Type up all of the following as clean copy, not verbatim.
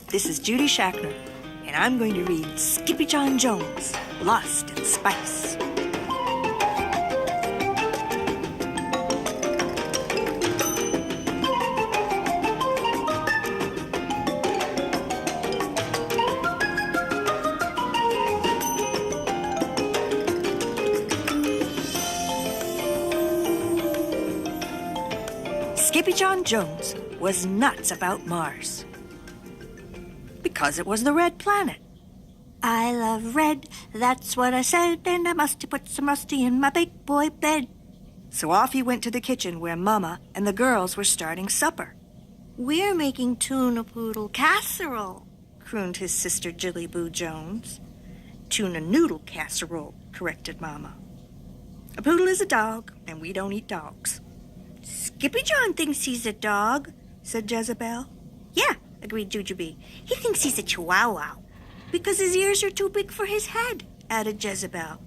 This is Judy Shackner, and I'm going to read Skippy John Jones, Lost in Spice. Skippy John Jones was nuts about Mars. Because it was the red planet. I love red, that's what I said, and I must have put some rusty in my big boy bed. So off he went to the kitchen where Mama and the girls were starting supper. We're making tuna poodle casserole, crooned his sister Jilly Boo Jones. Tuna noodle casserole, corrected Mama. A poodle is a dog, and we don't eat dogs. Skippy John thinks he's a dog, said Jezebel. Yeah, agreed Jujubee. He thinks he's a chihuahua. Because his ears are too big for his head, added Jezebel.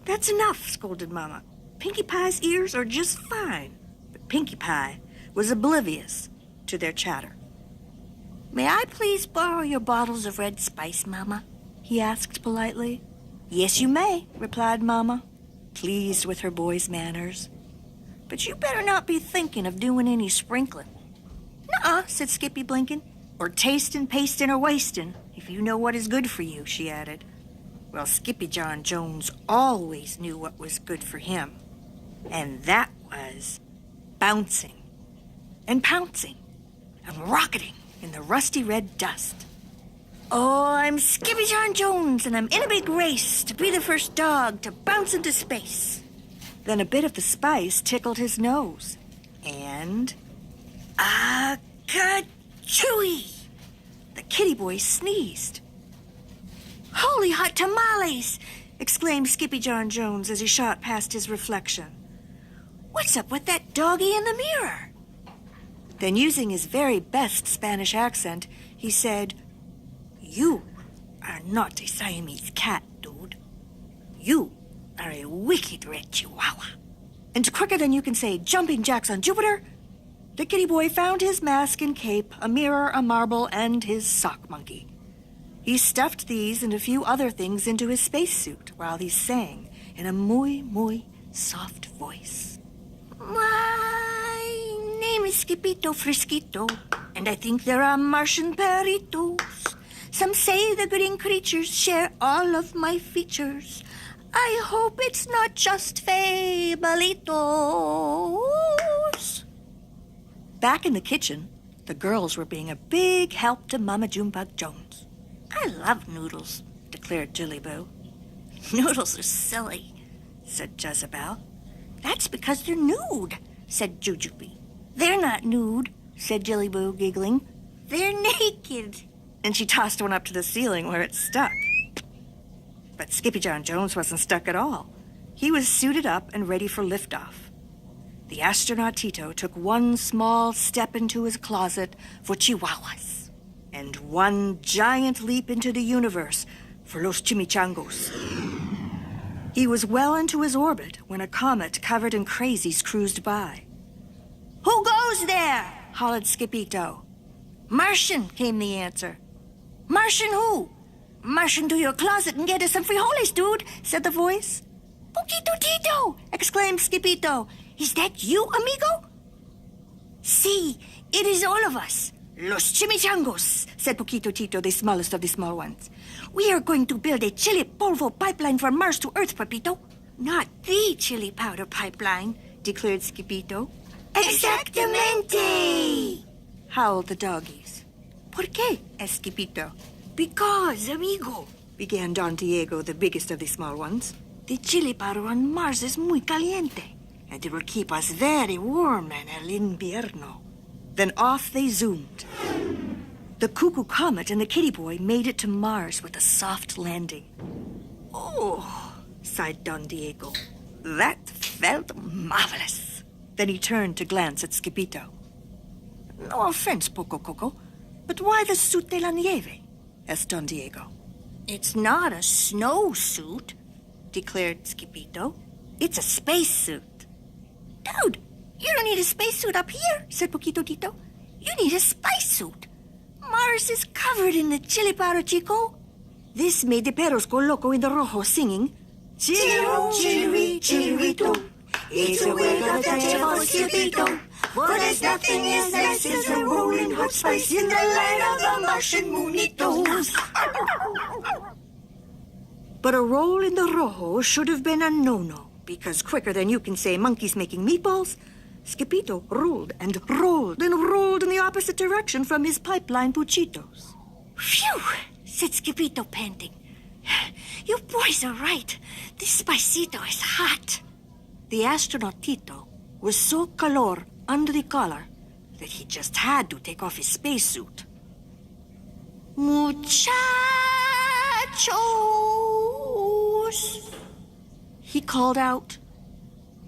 That's enough, scolded Mama. Pinkie Pie's ears are just fine. But Pinkie Pie was oblivious to their chatter. May I please borrow your bottles of red spice, Mama? He asked politely. Yes, you may, replied Mama, pleased with her boy's manners. But you better not be thinking of doing any sprinkling. Nuh-uh, said Skippy, blinking. Or tasting, pasting, or wasting, if you know what is good for you, she added. Well, Skippy John Jones always knew what was good for him. And that was bouncing and pouncing and rocketing in the rusty red dust. Oh, I'm Skippy John Jones, and I'm in a big race to be the first dog to bounce into space. Then a bit of the spice tickled his nose. And ka-chewy! The kitty boy sneezed. Holy hot tamales! Exclaimed Skippy John Jones as he shot past his reflection. What's up with that doggy in the mirror? Then, using his very best Spanish accent, he said, You are not a Siamese cat, dude. You are a wicked red chihuahua. And quicker than you can say jumping jacks on Jupiter, the kitty boy found his mask and cape, a mirror, a marble, and his sock monkey. He stuffed these and a few other things into his spacesuit while he sang in a muy soft voice. My name is Skippito Frisquito, and I think there are Martian perritos. Some say the green creatures share all of my features. I hope it's not just fabalitos. Back in the kitchen, the girls were being a big help to Mama Junebug Jones. I love noodles, declared Jilly Boo. Noodles are silly, said Jezebel. That's because they're nude, said Jujubee. They're not nude, said Jilly Boo, giggling. They're naked. And she tossed one up to the ceiling where it stuck. But Skippy John Jones wasn't stuck at all. He was suited up and ready for liftoff. The astronaut Tito took one small step into his closet for chihuahuas and one giant leap into the universe for los chimichangos. He was well into his orbit when a comet covered in crazies cruised by. Who goes there? Hollered Skippito. Martian, came the answer. Martian who? Martian to your closet and get us some frijoles, dude, said the voice. Poquito Tito, exclaimed Skippito. Is that you, amigo? Si, it is all of us. Los chimichangos, said Poquito Tito, the smallest of the small ones. We are going to build a chili polvo pipeline from Mars to Earth, Papito. Not the chili powder pipeline, declared Skippito. Exactamente! Howled the doggies. ¿Por qué? asked Skippito. Because, amigo, began Don Diego, the biggest of the small ones. The chili powder on Mars is muy caliente, and it will keep us very warm en el invierno. Then off they zoomed. The cuckoo comet and the kitty boy made it to Mars with a soft landing. Oh, sighed Don Diego. That felt marvelous. Then he turned to glance at Skippito. No offense, Poco Coco, but why the suit de la nieve? Asked Don Diego. It's not a snowsuit, declared Skippito. It's a spacesuit. Dude, you don't need a spacesuit up here, said Poquito Tito. You need a spice suit. Mars is covered in the chili powder, Chico. This made the perros go loco in the rojo singing, Chili-ro, chili, chili-rito. It's a way of the devil, Skippy-do. For there's nothing as nice as a rolling hot spice in the light of the Martian moonitos. But a roll in the rojo should have been a no-no, because quicker than you can say monkeys making meatballs, Skippito rolled and rolled and rolled in the opposite direction from his pipeline puchitos. Phew, said Skippito, panting. You boys are right. This spicito is hot. The astronaut Tito was so calor under the collar that he just had to take off his spacesuit. Muchachos! He called out.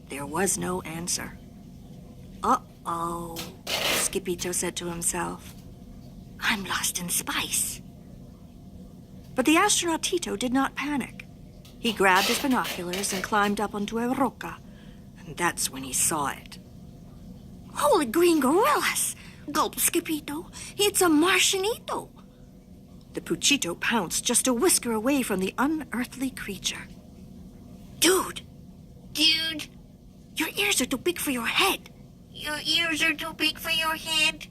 There was no answer. Uh-oh, Skippito said to himself. I'm lost in spice. But the astronaut Tito did not panic. He grabbed his binoculars and climbed up onto a roca, and that's when he saw it. Holy green gorillas! Gulped Skippito. It's a Martianito. The puchito pounced just a whisker away from the unearthly creature. Dude! Your ears are too big for your head. Your ears are too big for your head.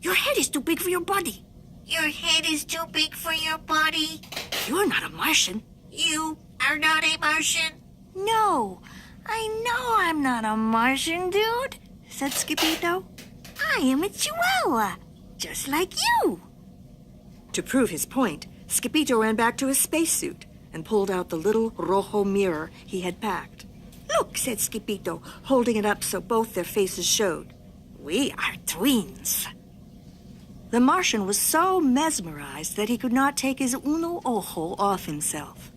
Your head is too big for your body. Your head is too big for your body. You're not a Martian. You are not a Martian. No, I know I'm not a Martian, dude, said Skippito. I am a Chihuahua, just like you. To prove his point, Skippito ran back to his spacesuit and pulled out the little rojo mirror he had packed. Look, said Skippito, holding it up so both their faces showed. We are twins. The Martian was so mesmerized that he could not take his uno ojo off himself.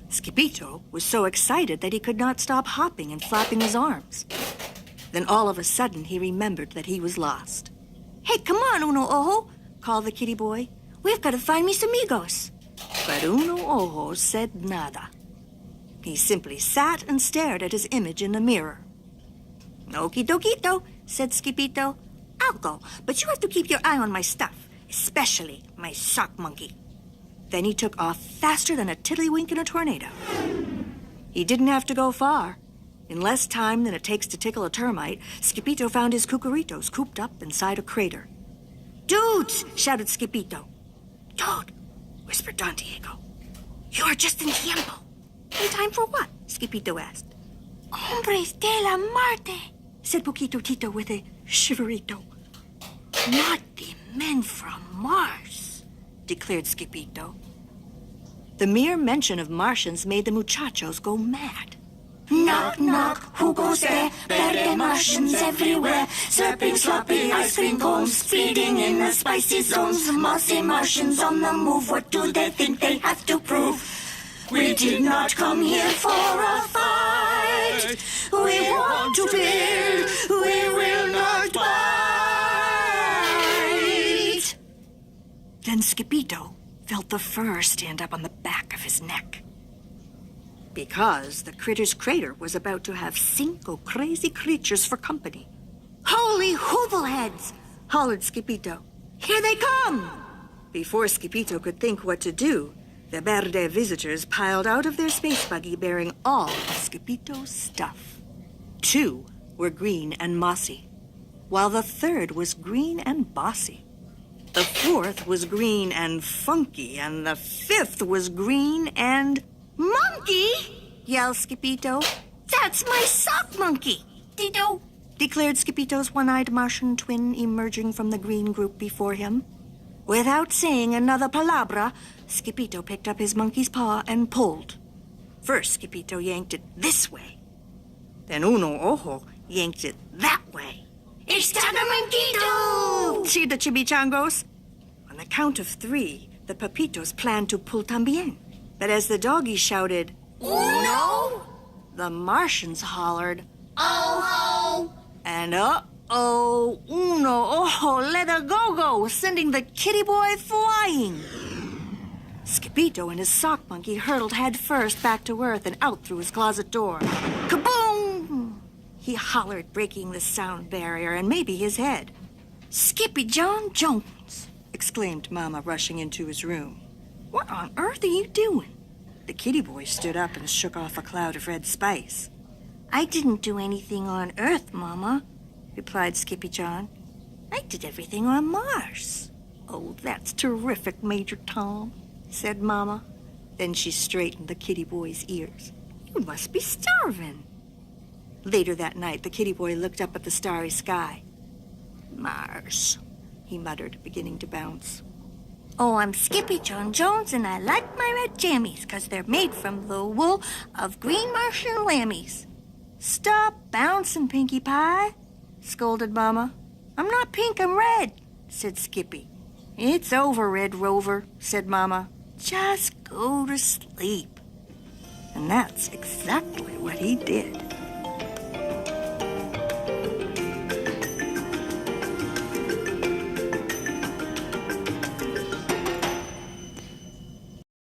Skippito was so excited that he could not stop hopping and flapping his arms. Then all of a sudden he remembered that he was lost. Hey, come on, uno ojo, called the kitty boy. We've got to find mis amigos. But uno ojo said nada. He simply sat and stared at his image in the mirror. Okie dokito, said Skippito. I'll go, but you have to keep your eye on my stuff, especially my sock monkey. Then he took off faster than a tiddlywink in a tornado. He didn't have to go far. In less time than it takes to tickle a termite, Skippito found his cucuritos cooped up inside a crater. Dudes! Shouted Skippito. Dude! Whispered Don Diego. You are just in tiempo. In time for what? Skippito asked. Hombres de la Marte, said Poquito Tito with a shiverito. Not the men from Mars, declared Skippito. The mere mention of Martians made the muchachos go mad. Knock, knock, who goes there? Verde Martians everywhere. Slurping sloppy ice cream cones, feeding in the spicy zones. Mossy Martians on the move, what do they think they have to prove? We did not come here for a fight. We want to build, we will not bite. Then Skippito felt the fur stand up on the back of his neck. Because the critter's crater was about to have 5 crazy creatures for company. Holy hoobleheads! Hollered Skippito. Here they come! Before Skippito could think what to do, the Verde visitors piled out of their space buggy bearing all of Skippito's stuff. 2 were green and mossy, while the 3rd was green and bossy. The 4th was green and funky, and the 5th was green and... Monkey! Yelled Skippito. That's my sock monkey! Tito! Declared Skippito's one-eyed Martian twin emerging from the green group before him. Without saying another palabra, Skippito picked up his monkey's paw and pulled. First, Skippito yanked it this way. Then Uno Ojo yanked it that way. It's Tagamanquito! Cheered the chimichangos. On the count of 3, the papitos planned to pull tambien. But as the doggies shouted, Uno! The Martians hollered, Oh-ho! And uh-oh, Uno Ojo let a go-go, sending the kitty boy flying. Skippito and his sock monkey hurtled head first back to earth and out through his closet door. Kaboom! He hollered, breaking the sound barrier and maybe his head. Skippy John Jones, exclaimed Mama, rushing into his room. "What on earth are you doing?" The kitty boy stood up and shook off a cloud of red spice. "I didn't do anything on Earth, Mama," replied Skippy John. "I did everything on Mars." "Oh, that's terrific, Major Tom," said Mama. Then she straightened the kitty boy's ears. "You must be starving." Later that night, the kitty boy looked up at the starry sky. "Mars," he muttered, beginning to bounce. "Oh, I'm Skippy John Jones, and I like my red jammies, 'cause they're made from the wool of green Martian lammies." "Stop bouncing, Pinkie Pie," scolded Mama. "I'm not pink, I'm red," said Skippy. "It's over, Red Rover," said Mama. "Just go to sleep." And that's exactly what he did.